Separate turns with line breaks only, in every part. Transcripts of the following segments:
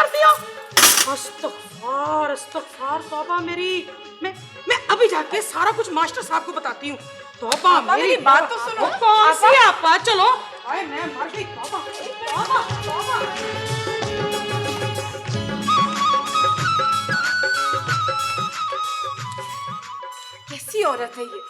कर दिया। अस्तगफार अस्तगफार, तौबा मेरी। मैं अभी जाके सारा कुछ मास्टर साहब को बताती हूँ। तौबा मेरी बात तो सुनो। कौन सी आपा? चलो। अरे मैं मर गई। तौबा तौबा तौबा।
कैसी औरत है ये?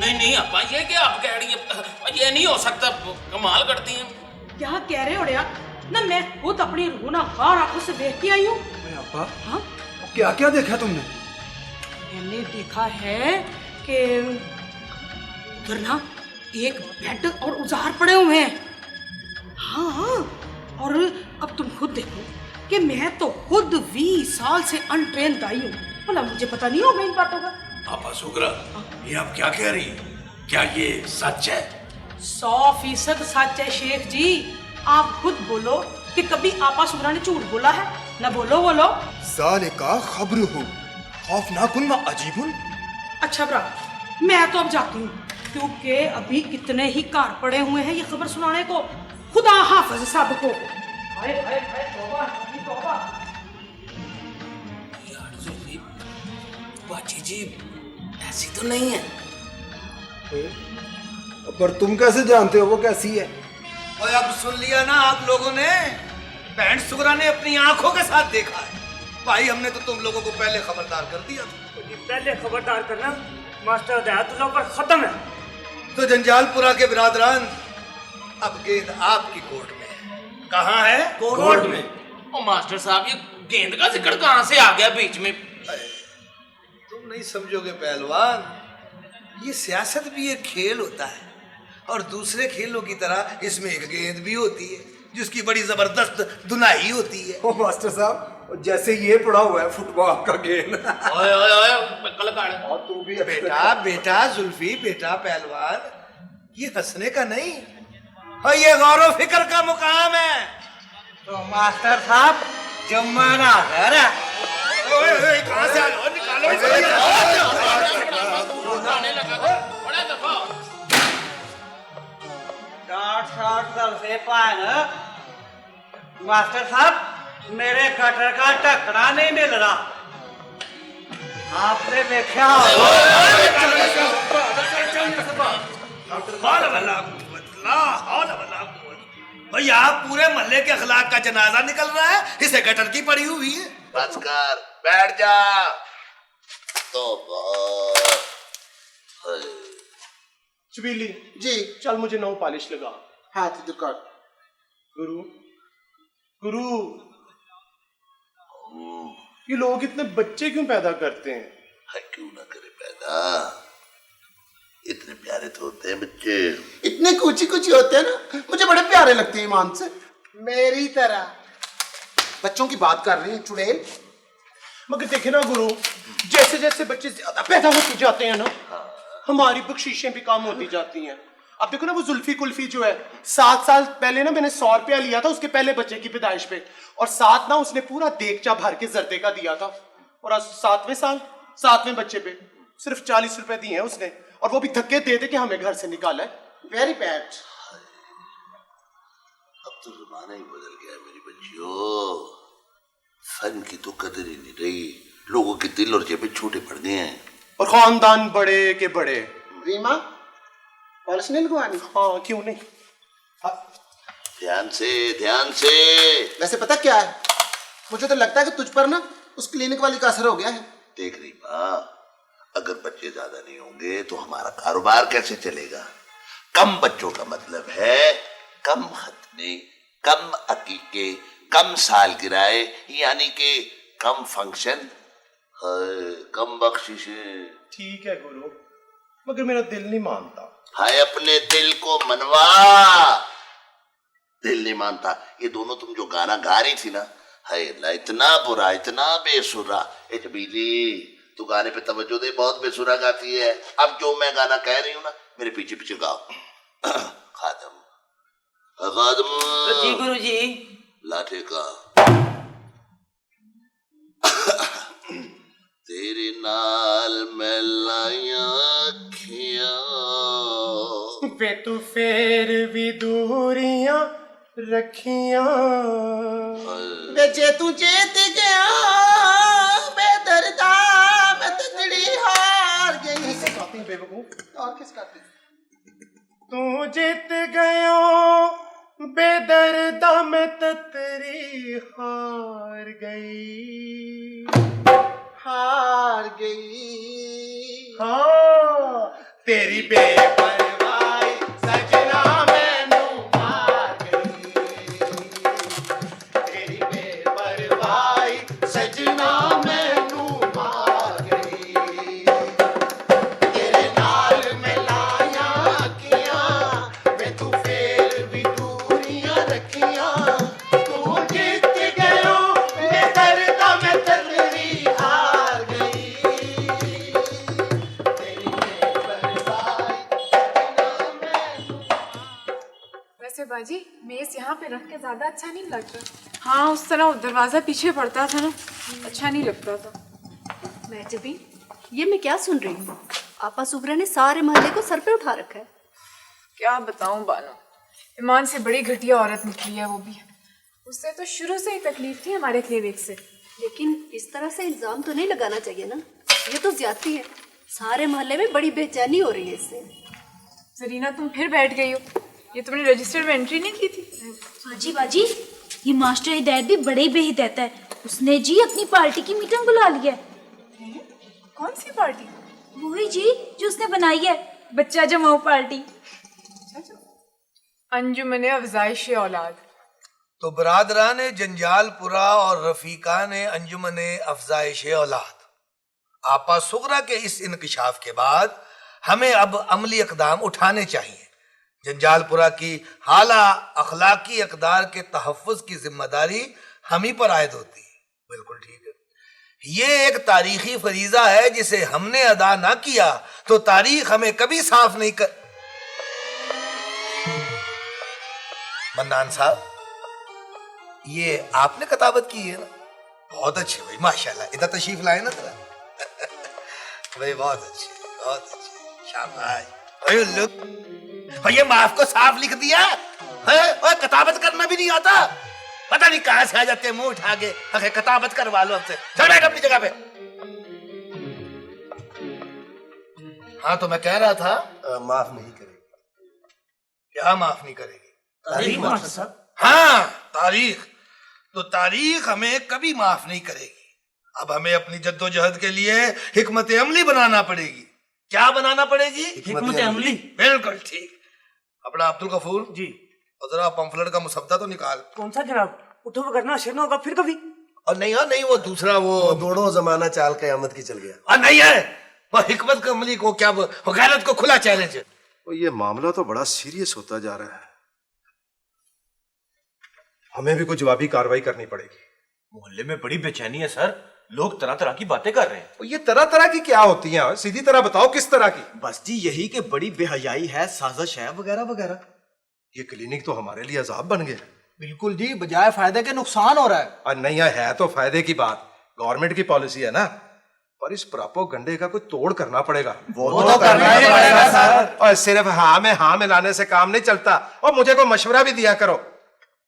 नहीं अपा, ये क्या आप कह रही है? ये नहीं हो सकता, कमाल करती हैं।
क्या कह रहे हो उड़िया? ना मैं खुद अपनी रूना खार आंखों से देख के आई हूँ।
अपा,
हाँ?
क्या क्या देखा तुमने?
मैंने देखा है कि उधर ना एक बेड और औजार पड़े हुए हैं। हाँ, और अब तुम खुद देखो कि मैं तो खुद 20 साल से अनट्रेन्ड आई हूँ। भला मुझे पता नहीं होगा इन बातों का।
आपा सुगरा, ये आप क्या कह रही हैं? क्या ये सच है?
100% सच है शेख जी। आप खुद बोलो कि कभी आपा सुगरा ने झूठ बोला है? ना बोलो।
ज़ालिका खबरुहु खौफनाकुन व अजीबुन।
अच्छा ब्रा, मैं तो अब जाती हूँ क्योंकि अभी कितने ही कार पड़े हुए हैं ये खबर सुनाने को। खुदा हाफिज सबको। हाय हाय हाय, तौबा तौबा।
यार जुल्फी, बाची जी ऐसी तो नहीं है।
पर तुम कैसे जानते हो वो कैसी है?
और अब सुन लिया ना आप लोगों ने? बहन सुगरा ने अपनी आंखों के साथ देखा है। भाई हमने तो तुम लोगों को पहले खबरदार कर दिया था।
पहले खबरदार करना मास्टर दयातुल्लाह पर खत्म है।
तो जंजालपुरा के बिरादरान, अब गेंद आपकी कोर्ट में है। कहाँ है?
कोर्ट में। ओ मास्टर साहब, ये गेंद का जिक्र कहाँ से आ गया बीच में?
तुम नहीं समझोगे पहलवान, ये सियासत भी एक खेल होता है और दूसरे खेलों की तरह इसमें एक गेंद भी होती है जिसकी बड़ी जबरदस्त धुनाई होती है।
ओ मास्टर साहब, जैसे ये पड़ा हुआ है फुटबॉल का गेंद।
ओए ओए ओए, कल काट।
और तू भी
बेटा जुल्फी, बेटा पहलवान, ये हंसने का नहीं और ये गौरव फिक्र का मुकाम है।
तो मास्टर साहब जुम्माना घर है।
कहाँ से आए? निकालो
से पान। मास्टर साहब, मेरे गटर का ढक्कना नहीं मिल रहा। आपने देखा
भाई, आप पूरे मोहल्ले के अखलाक का जनाजा निकल रहा है, इसे गटर की पड़ी हुई है।
बस कर, बैठ जा। तो
चबीली
जी
चल, मुझे नौ पॉलिश लगा।
हाँ तो दुकान।
गुरु ये लोग इतने बच्चे क्यों पैदा करते हैं?
क्यों ना करे पैदा, इतने प्यारे तो होते हैं बच्चे।
इतने कुची कुची होते हैं ना, मुझे बड़े प्यारे लगते हैं ईमान से, मेरी तरह। बच्चों की बात कर रहे हैं चुड़ैल।
मगर देखे ना गुरु, जैसे जैसे बच्चे ज्यादा पैदा होते जाते हैं ना, हमारी बख्शीशें भी कम होती जाती हैं। अब देखो ना, वो जुल्फी कुल्फी जो है, 7 साल पहले ना मैंने 100 रुपया लिया था उसके पहले बच्चे की पैदाइश पे, और 7 ना उसने पूरा देगचा भर के जर्दे का दिया था, और आज 7वें बच्चे पे सिर्फ 40 रुपए दिए हैं उसने, और वो भी धक्के दे दे के हमें घर से निकाला है।
Very bad.
अब तो जमाना ही बदल गया मेरी बच्चियों। फन की तो कदर ही नहीं रही, लोगों के दिल और जेबें छोटे पड़ गए हैं,
और खानदान बड़े के बड़े।
रीमा पॉलिश नहीं लगवानी?
हाँ क्यों नहीं।
ध्यान से, ध्यान से।
वैसे पता क्या है, मुझे तो लगता है कि तुझ पर ना उस क्लिनिक वाली का असर हो गया है।
देख रही माँ, अगर बच्चे ज्यादा नहीं होंगे तो हमारा कारोबार कैसे चलेगा? कम बच्चों का मतलब है कम खतने, कम अकीके, कम सालगिरह, यानी कि कम फंक्शन, कम बख्शिशें।
ठीक है गुरु, मगर मेरा दिल नहीं मानता।
हाय अपने दिल को मनवा। दिल नहीं मानता? ये दोनों तुम जो गाना गा रही थी ना, हाय अल्लाह, इतना बुरा, इतना बेसुरा। ए बीजी, तू गाने पे तवज्जो दे, बहुत बेसुरा गाती है। अब जो मैं गाना कह रही हूँ ना, मेरे पीछे पीछे गाओ। खादम खादम
जी गुरु जी।
लाठे का तेरे नाल मैं लाया खिया,
वे तू फेर भी दूरियां रखियां।
वे जे तू जीत गया बेदर्दा, मैं तकड़ी हार गई।
कैसे गाती बेवकूफ?
और किस गाती?
तू जीत गयो बेदर्दा, मैं ततरी हार गई।
हार गई।
हाँ, तेरी बेपरवाही सजना मैनू मार गई। तेरी बेपरवाही सजना मैनू मार गई। तेरे नाल मैं लाया अखियां, वे तू फेर भी दूरियां रखियां। तू जीत गयो बेदर्दा, मैं ततरी हार गई। तेरी बेपरवाही सजना मैनू।
वैसे बाजी, मेज यहाँ पे रख के ज्यादा अच्छा नहीं लगता। हाँ, उस तरह दरवाजा पीछे पड़ता था ना, अच्छा नहीं लगता था।
मैं जबी, ये मैं क्या सुन रही हूँ? आपा सुबरा ने सारे मोहल्ले को सर पे उठा रखा है।
क्या बताऊं बानो, ईमान से बड़ी घटिया औरत निकली है वो भी। उससे तो शुरू से ही तकलीफ थी हमारे क्लिनिक से।
लेकिन इस तरह से इल्जाम तो नहीं लगाना चाहिए ना, ये तो ज्यादती है। सारे मोहल्ले में बड़ी बेचैनी हो रही है इससे।
जरीना, तुम फिर बैठ गई हो। ये तुमने रजिस्टर में एंट्री नहीं की थी?
बाजी बाजी, ये मास्टर हिदायत भी बड़े ही बेहिदायत है। उसने जी अपनी पार्टी की मीटिंग बुला ली है।
कौन सी पार्टी?
वही जी जो उसने बनाई है, बच्चा जमाओ पार्टी।
अंजुमने अफजाइश औलाद।
तो बरादरान जंजालपुरा और रफीका ने अंजुमने अफजाइश औलाद। आपा सुगरा के इस इंकशाफ के बाद हमें अब अमली इकदाम उठाने चाहिए। जंजालपुरा की हाला अखलाकी अकदार के तहफ़्फ़ुज़ की जिम्मेदारी हम ही पर आयद होती है। बिल्कुल ठीक है। ये एक तारीखी फरीजा है जिसे हमने अदा ना किया तो तारीख हमें कभी साफ नहीं कर। मन्नान साहब, ये आपने किताबत की है ना? बहुत अच्छे भाई, माशाल्लाह। इधर तशरीफ लाए ना जरा। भाई बहुत अच्छे, बहुत अच्छे, शाबाश। ये माफ को साफ लिख दिया है, और किताबत करना भी नहीं आता। पता नहीं कहां से आ जाते हैं मुंह उठा के। अरे किताबत करवा लो हमसे। चल बैठ अपनी जगह पे। हाँ, तो मैं कह रहा था
माफ नहीं करेगी।
क्या माफ नहीं करेगी?
तारीख मास्टर साहब।
हाँ, तारीख। तो तारीख हमें कभी माफ नहीं करेगी। अब हमें अपनी जद्दोजहद के लिए हिकमत अमली बनाना पड़ेगी। क्या बनाना पड़ेगी?
हिकमत अमली।
बिल्कुल ठीक। अपना अब्दुल गफूर
जी।
और जरा पंफलेट का मुसद्दा तो निकाल।
कौन सा जनाब? उठो वो करना शेर ना होगा फिर कभी।
और नहीं, और नहीं, वो दूसरा वो
दोनों जमाना चाल कयामत की चल गया।
और नहीं है वो हिकमत का अमली को, क्या वो गैरत को खुला चैलेंज है।
तो ये मामला तो बड़ा सीरियस होता जा रहा है। हमें भी कोई जवाबी कार्रवाई करनी पड़ेगी।
मोहल्ले में बड़ी बेचैनी है सर, लोग तरह तरह की बातें कर रहे हैं।
ये तरह तरह की क्या होती हैं? सीधी तरह बताओ, किस तरह की?
बस जी यही कि बड़ी बेहयाई है, साजिश है, वगैरह वगैरह।
ये क्लिनिक तो हमारे लिए अजाब बन गया।
बिल्कुल जी, बजाय फायदे के नुकसान हो रहा है।
और नहीं है तो फायदे की बात, गवर्नमेंट की पॉलिसी है ना। पर इस प्रोपेगेंडे का कोई तोड़ करना पड़ेगा।
वो तो करना ही पड़ेगा सर।
और सिर्फ हाँ में हाँ मिलाने से काम नहीं चलता। और मुझे कोई मशवरा भी दिया करो।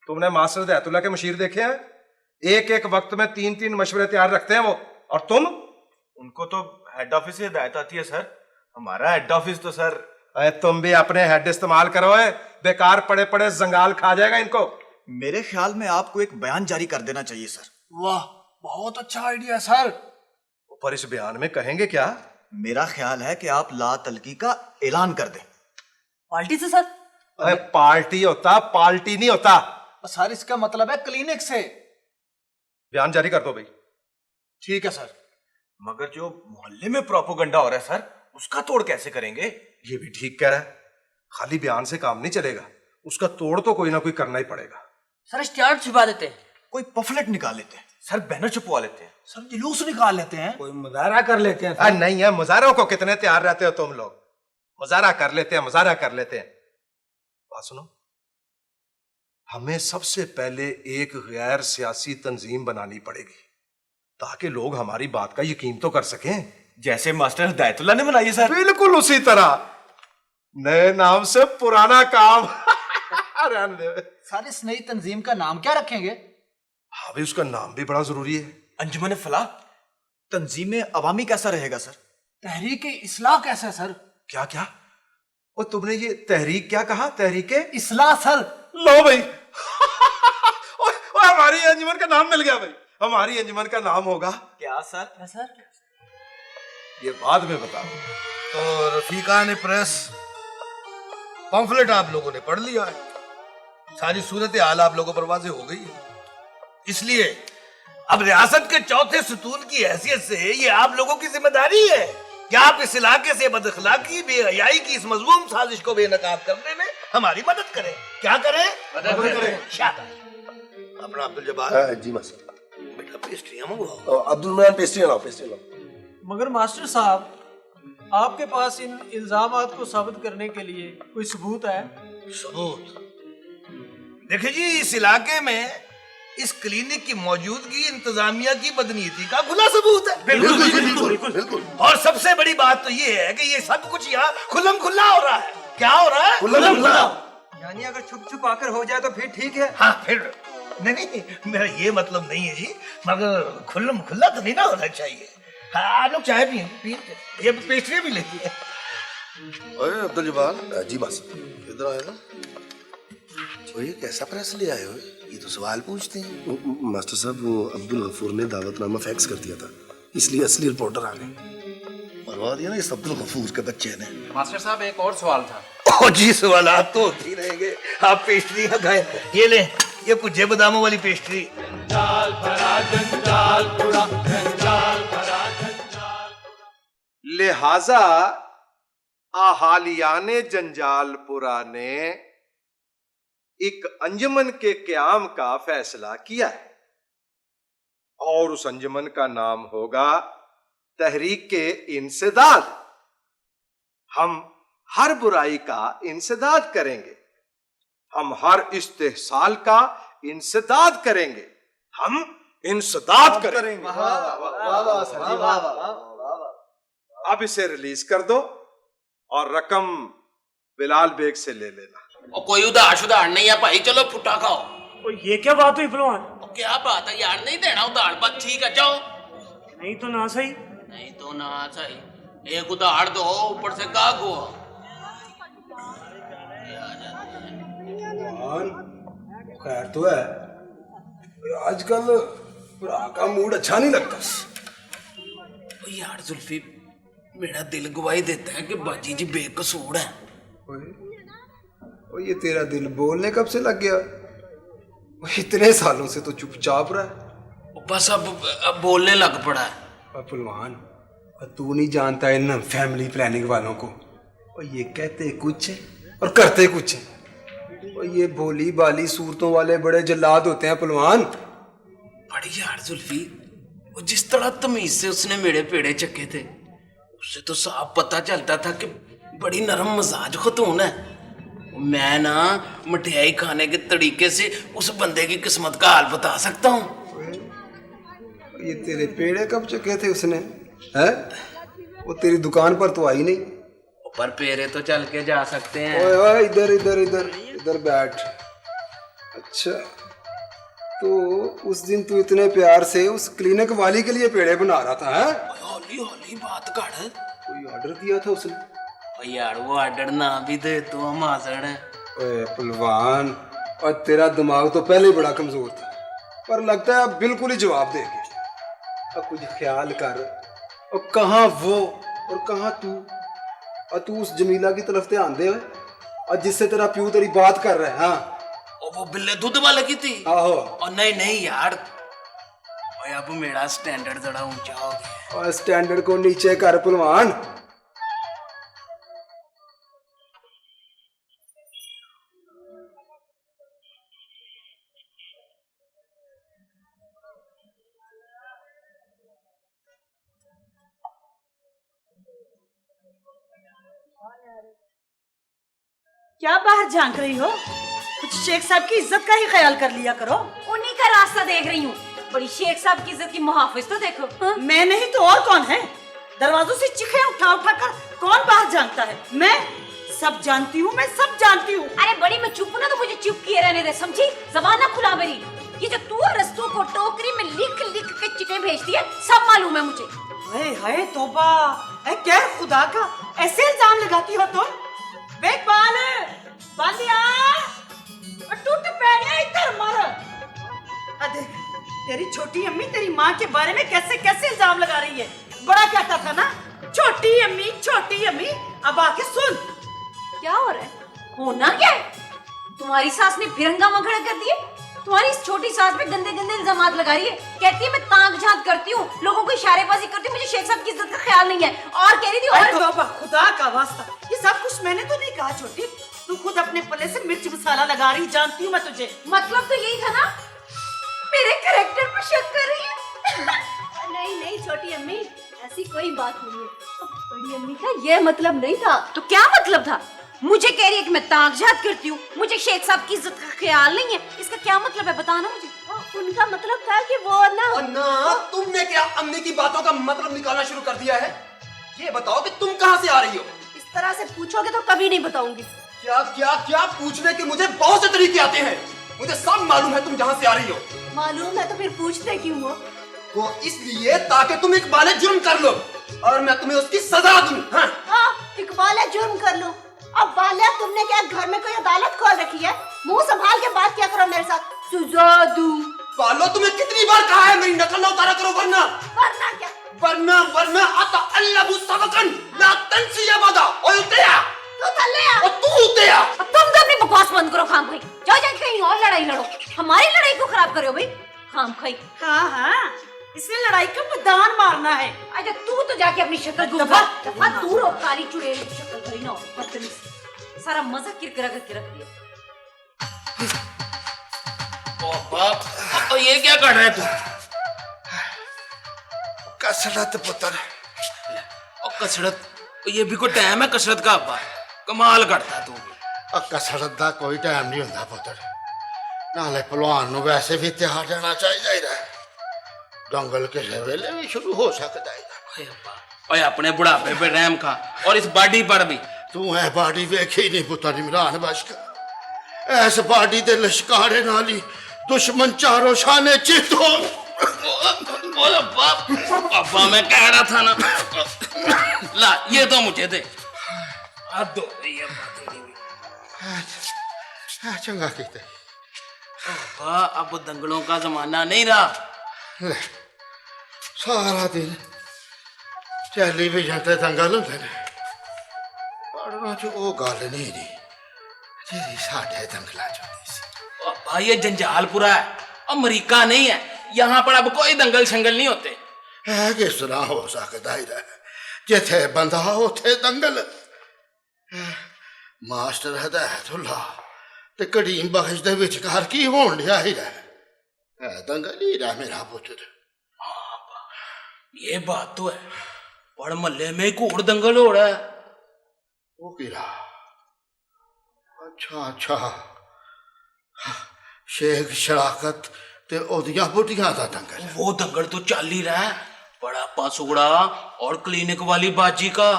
तुमने मास्टर हिदायतुल्लाह के मशीर देखे हैं? एक एक वक्त में 3-3 मशवरे तैयार रखते हैं वो। और तुम?
उनको तो हेड ऑफिस से हिदायत आती है सर। हमारा हेड ऑफिस तो सर
अरे तुम भी अपने हेड इस्तेमाल करो, बेकार पड़े पड़े जंगाल खा जाएगा इनको।
मेरे ख्याल में आपको एक बयान जारी कर देना चाहिए सर।
वाह, बहुत अच्छा आइडिया सर।
पर इस बयान में कहेंगे क्या?
मेरा ख्याल है कि आप ला तलकी का ऐलान कर दें।
पार्टी से सर?
अरे पार्टी होता, पार्टी नहीं होता
सर। इसका मतलब है क्लिनिक से।
बयान जारी कर दो भाई।
ठीक है सर।
मगर जो मोहल्ले में प्रोपोगंडा हो रहा है सर, उसका तोड़ कैसे करेंगे?
ये भी ठीक कह रहा है, खाली बयान से काम नहीं चलेगा, उसका तोड़ तो कोई ना कोई करना ही पड़ेगा।
सर इश्तिहार छुपा देते हैं,
कोई पफलेट निकाल लेते हैं सर, बैनर छुपवा लेते हैं
सर, जुलूस निकाल लेते हैं, कोई मुजाहरा कर लेते हैं।
अरे नहीं है, मुजाहरों को कितने तैयार रहते हो तुम लोग। मुजाहरा कर लेते हैं, मुजाहरा कर लेते हैं। बात सुनो, हमें सबसे पहले एक गैर सियासी तंजीम बनानी पड़ेगी ताकि लोग हमारी बात का यकीन तो कर सकें।
जैसे मास्टर हिदायतुल्लाह ने बनाई सर।
बिल्कुल उसी तरह, नए नाम से पुराना काम।
सर इस नई तंजीम का नाम क्या रखेंगे?
हाँ भाई, उसका नाम भी बड़ा जरूरी है।
अंजुमन फलाह। तंजीम अवामी कैसा रहेगा सर?
तहरीक इस्लाह कैसा सर?
क्या क्या? और तुमने ये तहरीक क्या कहा? तहरीक
इस्लाह सर।
लो भाई। हमारी अंजुमन का नाम मिल गया भाई। हमारी अंजुमन का नाम होगा
क्या सर?
क्या सर?
ये बाद में बताओ।
तो रफीकान प्रेस पंफलेट आप लोगों ने पढ़ लिया है, सारी सूरत हाल आप लोगों पर वाज़ेह हो गई है। इसलिए अब रियासत के चौथे सुतून की हैसियत से ये आप लोगों की जिम्मेदारी है कि आप इस इलाके से बदअखलाकी, बेहयाई की इस मज़मूम साजिश को बेनकाब करने में हमारी मदद करें। क्या करें? मदद करें। शाबाश। अपना अब्दुल जब्बार।
जी मास्टर।
बेटा पेस्ट्रियां मंगवाओ।
अब्दुल मनान पेस्ट्री लाओ, पेस्ट्री लाओ।
मगर मास्टर साहब, आपके पास इन इल्जामात को साबित करने के लिए कोई सबूत है?
सबूत? देखिए जी, इस इलाके में इस क्लिनिक की मौजूदगी इंतजामिया की बदनीयती का खुला सबूत है। बिल्कुल। और सबसे बड़ी बात तो ये है कि ये सब कुछ यहाँ खुल्लम खुल्ला हो रहा है। क्या हो रहा है? खुल्लम खुल्ला।
यानी अगर छुप छुप आकर हो जाए तो फिर ठीक है।
हाँ फिर नहीं, मेरा ये मतलब नहीं है जी, मगर खुल्लम खुल्ला तो नहीं ना होना चाहिए। हाँ, लोग चाय पिए, ये पेस्ट्री भी लेती है।
अरे अब्दुल जब्बार। जी मास्टर। इधर आए ना। तो ये कैसा प्रेस ले आए हो? ये तो सवाल पूछते हैं। मास्टर साहब, वो अब्दुल गफूर ने दावतनामा फैक्स कर दिया था, इसलिए असली रिपोर्टर आ गए। मरवा दिया ना इस अब्दुल गफूर के बच्चे ने।
मास्टर साहब, एक और सवाल था।
ओ जी, सवालात तो होती रहेंगे। आप पेस्ट्रियां खाएं। ये ले, ये भुज्जे बादामों वाली पेस्ट्री। जंजाल भरा, जंजाल भरा, जंजाल भरा,
लिहाजा आहालियाने जंजालपुरा ने एक अंजुमन के क़याम का फैसला किया है और उस अंजुमन का नाम होगा तहरीक के इंसदाद। हम हर बुराई का इंसदाद करेंगे, हम हर इस्तेहसाल का इंसदाद करेंगे, हम इंसदाद करेंगे। अब इसे रिलीज कर दो और रकम बिलाल बेग से ले लेना।
और कोई उधार शुधार नहीं है भाई, चलो फुटा खाओ।
और ये क्या बात हुई पहलवान?
क्या बात है यार, नहीं देना उधार? बस ठीक है, जाओ।
नहीं तो ना सही।
नहीं तो ना सही, एक उधार दो, ऊपर से गाग हुआ।
खैर तो है, आजकल का मूड अच्छा नहीं लगता। यार जुल्फी, मेरा दिल गवाही देता है कि बाजी जी बेकसूर है।
ये तेरा दिल बोलने कब से लग गया? इतने सालों से तो चुपचाप रहा है।
बस अब बोलने लग पड़ा है।
पहलवान, तू नहीं जानता इन फैमिली प्लानिंग वालों को। और ये कहते कुछ है और करते कुछ है। और ये भोली बाली सूरतों वाले बड़े जल्लाद होते हैं पहलवान।
बड़ी यार जुल्फी, वो जिस तरह तमीज से उसने मेरे पेड़े चक्के थे, उससे तो साफ पता चलता था कि बड़ी नरम मजाज खतून है। मैं ना मठियाई खाने के तरीके से उस बंदे की किस्मत का हाल बता सकता हूँ।
ये तेरे पेड़े कब चुके थे उसने? है? वो तेरी दुकान पर तो आई नहीं।
पर पेड़े तो चल के जा सकते हैं।
ओए ओए, इधर इधर इधर इधर बैठ। अच्छा, तो उस दिन तू इतने प्यार से उस क्लिनिक वाली के लिए पेड़े बना रहा था? है?
हौली हौली बात कर।
कोई ऑर्डर दिया था उसने?
और यार वो ऑर्डर ना भी दे तो हम हाजिर हैं।
ओए पहलवान, और तेरा दिमाग तो पहले ही बड़ा कमजोर था, पर लगता है अब बिल्कुल ही जवाब दे गया। अब कुछ ख्याल कर, और कहाँ वो और कहाँ तू, और तू उस जमीला की तरफ ध्यान दे और जिससे तेरा प्यू तेरी बात कर रहा है। हाँ,
और वो बिल्ले दूध वाले की थी।
आहो।
और नहीं नहीं यार, और अब मेरा स्टैंडर्ड थोड़ा ऊंचा हो गया।
और स्टैंडर्ड को नीचे कर पहलवान।
क्या बाहर झांक रही हो? कुछ शेख साहब की इज्जत का ही ख्याल कर लिया करो।
उन्हीं का रास्ता देख रही हूँ। बड़ी शेख साहब की इज्जत की मुहाफिज तो देखो।
हाँ? मैं नहीं तो और कौन है? दरवाजों से चिखे उठा उठा कर कौन बाहर झांकता है? मैं सब जानती हूँ, मैं सब जानती हूँ।
अरे बड़ी मैं चुप ना तो मुझे चुप किए रहने दे, समझी? जबान ना खुला मेरी। ये जो तू रस्तों को टोकरी में लिख लिख के चिटे भेजती है, सब मालूम है मुझे।
हाय हाय तौबा, ऐ क्या खुदा का ऐसे इल्जाम लगाती हो तुम? बेकबाल बांधिया टूट पैर इधर मार। देख तेरी छोटी अम्मी तेरी माँ के बारे में कैसे कैसे इल्जाम लगा रही है। बड़ा कहता था ना छोटी अम्मी छोटी अम्मी, अब आके सुन।
क्या हो रहा है? होना क्या है? तुम्हारी सास ने फिर हंगामा खड़ा कर दिया। तुम्हारी इस छोटी सास पे गंदे गंदे इल्जामात लगा रही है। कहती है मैं ताक झांक करती हूँ, लोगों को इशारेबाजी करती हूँ, मुझे शेख साहब की इज्जत का ख्याल नहीं है। और कह रही थी और
खुदा का वास्ता, ये सब कुछ मैंने तो नहीं कहा छोटी। तू खुद अपने पल्ले से मिर्च मसाला लगा रही, जानती हूँ मैं तुझे।
मतलब तो यही था ना, मेरे कैरेक्टर पर शक कर रही है।
नहीं नहीं छोटी अम्मी, ऐसी कोई बात नहीं है। बड़ी अम्मी का ये मतलब नहीं था।
तो क्या मतलब था? मुझे कह रही है कि मैं ताक झांक करती हूँ, मुझे शेख साहब की इज्जत का ख्याल नहीं है। इसका क्या मतलब है बताना मुझे।
उनका मतलब था कि वो ना
तुमने क्या अम्मी की बातों का मतलब निकालना शुरू कर दिया है? ये बताओ कि तुम कहाँ से आ रही हो?
इस तरह से पूछोगे तो कभी नहीं बताऊंगी।
क्या क्या क्या पूछने के मुझे बहुत से तरीके आते हैं। मुझे सब मालूम है तुम जहाँ से आ रही हो।
मालूम है तो फिर पूछते क्यों हो?
वो इसलिए ताकि तुम इकबाल जुर्म कर लो और मैं तुम्हें उसकी सजा दूं।
हाँ, इकबाल जुर्म कर लो। अब बाल्या तुमने क्या घर में कोई अदालत खोल रखी है? मुंह संभाल के बात क्या करो मेरे साथ। सजा दूं।
बालो तुम्हें कितनी बार कहा है मेरी नकल ना उतारा करो, वरना
क्या?
वरना आता अल्लाह सबकन ला तंसी अबदा और उतया।
तू थल्ले आ
और तू उतया।
तुम तो अपनी बकवास बंद करो खाम भाई। जाओ जाके कहीं और लड़ाई लड़ो, हमारी लड़ाई को खराब करो भाई खाम खाई।
हाँ हाँ, इसमें लड़ाई का मैदान मारना है।
अच्छा तू तो जाके अपनी शक्ल दफा दूर हो, काली चुड़ैल की शक्ल करी ना हो, बदतमीज। सारा मजा किरकिरा करके रख दिया।
ओ बाप, और ये क्या कर रहा है तू?
कसरत पुत्र।
और कसरत, ये भी कोई टाइम है कसरत का? अब्बा कमाल करता तू।
कसरत का कोई टाइम नहीं होता पुत्र। नाले पहलवान नूं वैसे भी त्यार जाना चाहिए। दंगल किसी वेले भी शुरू हो सकता है।
ओए अपने बुढ़ापे पे रहम खा और इस बॉडी पर भी।
तू है बॉडी वेखी नहीं पुत्र इमरान बश्का। ऐस बॉडी दे लश्कारे नाल ही दुश्मन चारों शाने चित हो।
बोलो बाप, अब्बा मैं कह रहा था ना। ला ये तो मुझे दे। हाथ धो रही है अब्बा तेरी भी।
चंगा कीते।
अब्बा अब दंगलों का जमाना नहीं रहा।
सारा दिन टेलीविजन ते दंगल होंदे ने, पढ़ना च वो गल नहीं दी जेदी साडे दंगलां च होंदी सी।
अब्बा ये जंजालपुरा है, अमेरिका नहीं है। यहाँ पर अब कोई दंगल शंगल नहीं होते।
है किस तरह हो सकता ही रहे, जिथे बंदा उथे दंगल। मास्टर हदायतुल्ला ते करीम बख्श दे विचकार की होण लिया ही रहे। दंगल ही रहा मेरा पुत्र।
ये बात तो है, पर मोहल्ले में घोड़ दंगल हो रहा है।
वो किरा? अच्छा शेख शराकत ते ओदियां बुटियां दा दंगल।
वो दंगल तो चल ही रहा है। बड़ा पासुगड़ा और क्लिनिक वाली बाजी का,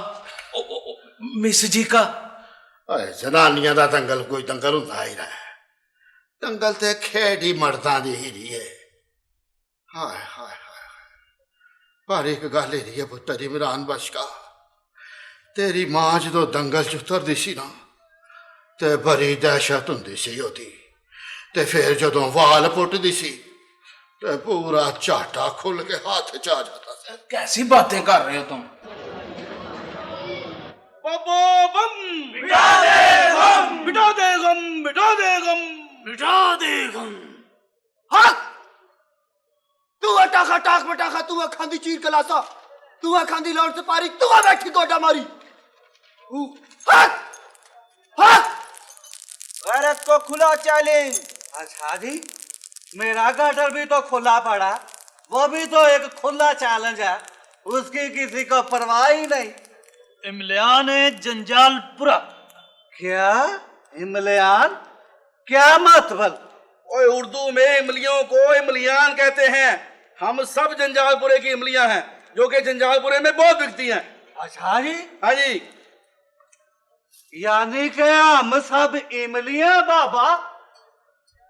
मिस जी का।
जनानियां दा दंगल कोई दंगल होंदा ही रहा। दंगल ते खेड ही मर्दां दी ही है। हाय हाय हाय। पर एक गल ही है पुत्र इमरान बख्श का,
तेरी मां जो दंगल च उतरदी सी ना ते बड़ी दहशत हुंदी सी ओदी ते फिर जदों वाल पुटदी सी ते पूरा झाटा खुल के हाथ च आ जाता था।
कैसी बातें कर रहे हो तुम?
बम मिटा दे गम, मिटा दे गम, मिटा दे गम, मिटा दे गम।
हाँ तू टाका टाक मटाका, तू खांदी चीर कलासा, तू खांदी लौट से पारी, तू बैठी गोडा मारी।
गैरत को खुला चैलेंज। अच्छा जी, मेरा गटर भी तो खुला पड़ा, वो भी तो एक खुला चैलेंज है, उसकी किसी को परवाह ही नहीं। इमलियान जंजालपुरा। क्या इमलियान? क्या मतलब?
ओए उर्दू में इमलियों को इमलियान कहते हैं। हम सब जंजालपुरे की इमलियां हैं, जो कि जंजालपुरे में बहुत बिकती हैं।
अच्छा जी?
हाँ जी।
यानी कि हम सब इमलियां बाबा?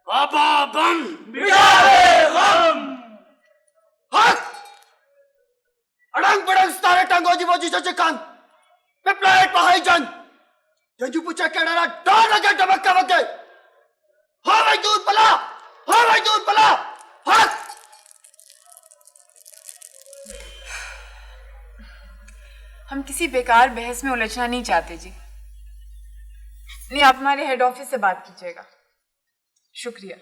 बाबा बम मिटा दे गम।
अड़ंग बड़ंग सारे टंगो जी बोजी चचे कान पे प्लेट पहाई जन जंजू पूछा केड़ा डर लगे डबक्का वगे। हाँ भाई दूध पला, हाँ भाई दूध पला। हाँ
हम किसी बेकार बहस में उलझना नहीं चाहते जी। नहीं, आप हमारे हेड ऑफिस से बात कीजिएगा। शुक्रिया।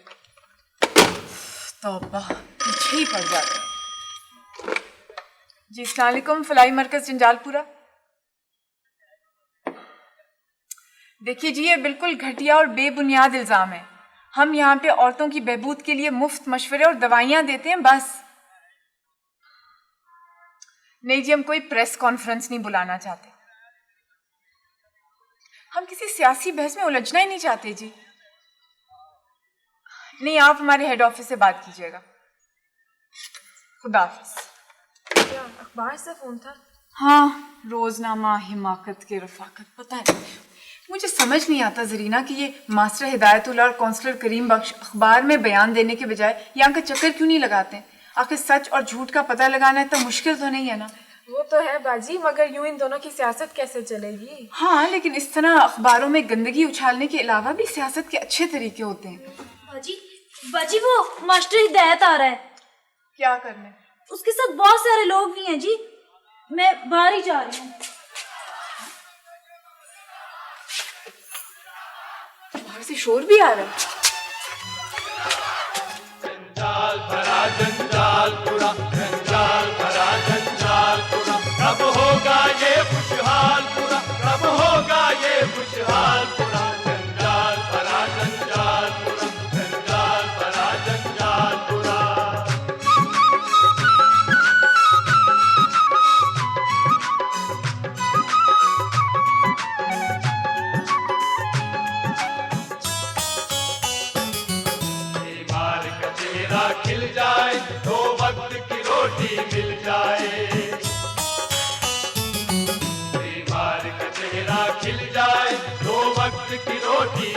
तौबा, पीछे ही पड़ जाते हैं जी। अस्सलाम वालेकुम, फलाई मरकज जंजालपुरा। देखिए जी, ये बिल्कुल घटिया और बेबुनियाद इल्जाम है। हम यहाँ पे औरतों की बहबूद के लिए मुफ्त मशवरे और दवाइयाँ देते हैं, बस। नहीं जी, हम कोई प्रेस कॉन्फ्रेंस नहीं बुलाना चाहते। हम किसी सियासी बहस में उलझना ही नहीं चाहते जी। नहीं, आप हमारे हेड ऑफिस से बात कीजिएगा। खुदा हाफिज। क्या अखबार से फोन था? हाँ, रोजनामा हिमाकत के रफाकत। पता है, मुझे समझ नहीं आता जरीना कि ये मास्टर हिदायतुल्लाह और काउंसलर करीम बख्श अखबार में बयान देने के बजाय यहाँ का चक्कर क्यों नहीं लगाते? आखिर सच और झूठ का पता लगाना इतना मुश्किल तो नहीं है ना? वो तो है बाजी, मगर यूं इन दोनों की सियासत कैसे चलेगी? हाँ, लेकिन इस तरह अखबारों में गंदगी उछालने के अलावा भी सियासत के अच्छे तरीके होते हैं।
बाजी वो मास्टर हिदायत आ रहा है।
क्या करने?
उसके साथ बहुत सारे लोग भी हैं जी। मैं बाहर ही जा रही हूँ।
बाहर से शोर भी आ रहा है।
जंजाल भरा जंजालपुरा, जंजाल भरा जंजालपुरा, कब होगा ये खुशहालपुरा, कब होगा ये खुशहालपुरा। जंजाल भरा जंजालपुरा, जंजाल भरा जंजालपुरा। खिल जाए तो वक्त की रोटी मिल जाए, बीमार का चेहरा खिल जाए तो वक्त की रोटी